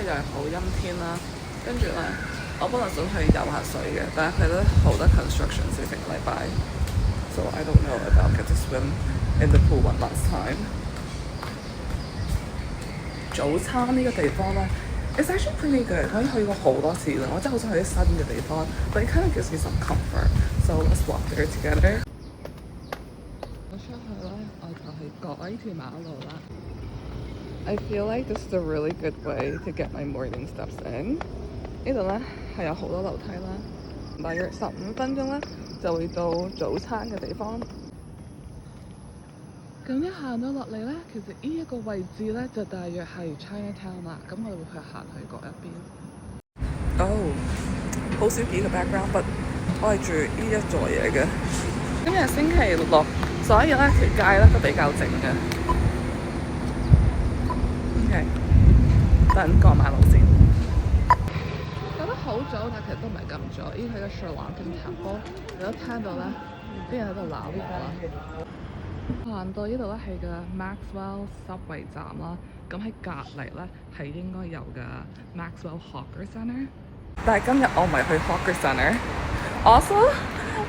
又係好陰天啦，跟住咧我本來想去游下水嘅，但係佢都好多 construction 呢成個禮拜，so I don't know if I'll get to swim in the pool one last time。早餐呢個地方咧，it's actually pretty good。我已經去過好多次啦，我真係好想去啲新嘅地方，but it kind of gives me some comfort。So let's walk there together。我出去咧，我就係過呢條馬路啦。I feel like this is a really good way to get my morning steps in。呢度咧係有好多樓梯啦，大約15分鐘咧就會到早餐嘅地方。咁一行到落嚟咧，其實呢一個位置咧就大約係 Chinatown 啦。咁我哋會行去嗰一邊。好少見嘅 background，but 我係住呢一座嘢嘅。今日星期六，所以咧條街咧都比較靜嘅。OK， 等過馬路先。覺得好早，但其實都唔係咁早。呢係個 Sri Lankan Temple， 你都聽到咧啲人喺度鬧呢個啦。行到呢度咧係個 Maxwell Subway 站啦，咁喺隔離咧係應該有嘅 Maxwell Hawker Centre。但係今日我唔係去 Hawker Centre。Also，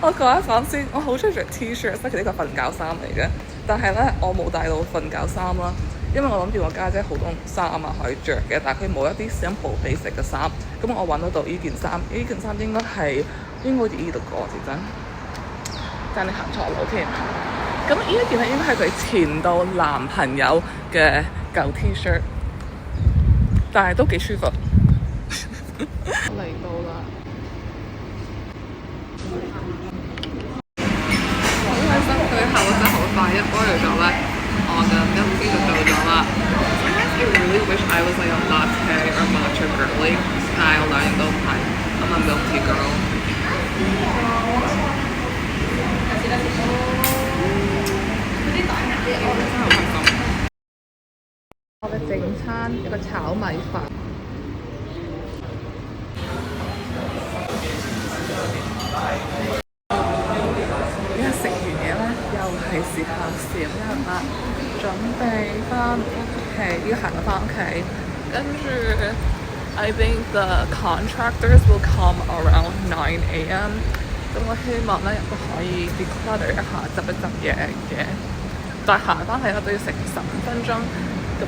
我講一講先，我好中意着 T-shirt， 其實呢個瞓覺衫嚟嘅，但係咧我冇帶到瞓覺衫啦，因為我諗住我家姐好多衫啊可以着嘅，但係佢冇一啲 simple basic 嘅衫，咁我揾到呢件衫，呢件衫應該好似呢度個字真，但你行錯路添。咁呢一件咧應該係佢前度男朋友嘅舊 T-shirt， 但係都幾舒服。嚟到啦，好開心！佢效率真係好快，一 order 咗咧，我嘅 milk tea 就到咗啦。Sometimes I really wish I was like a latte or matcha girly， 但係我兩樣都唔係，I'm a milk tea girl。我嘅正餐有個炒米飯。而家食完嘢咧，又係時候閃人啦，準備翻屋企，要行翻屋企。跟住 I think the contractors will come around 9 AM。咁我希望咧都可以 declutter 一下，執一執嘢嘅。但行翻去咧都要成15分鐘，咁樣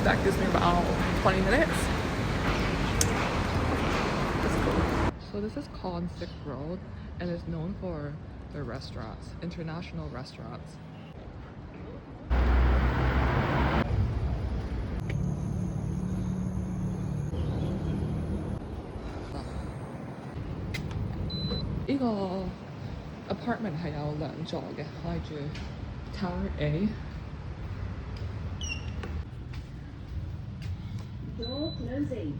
that gives me about 20 minutes。So this is called Sick Road and is known for their restaurants, international restaurants. 呢個 apartment 係有2座嘅，我係住 Tower A。Door closing.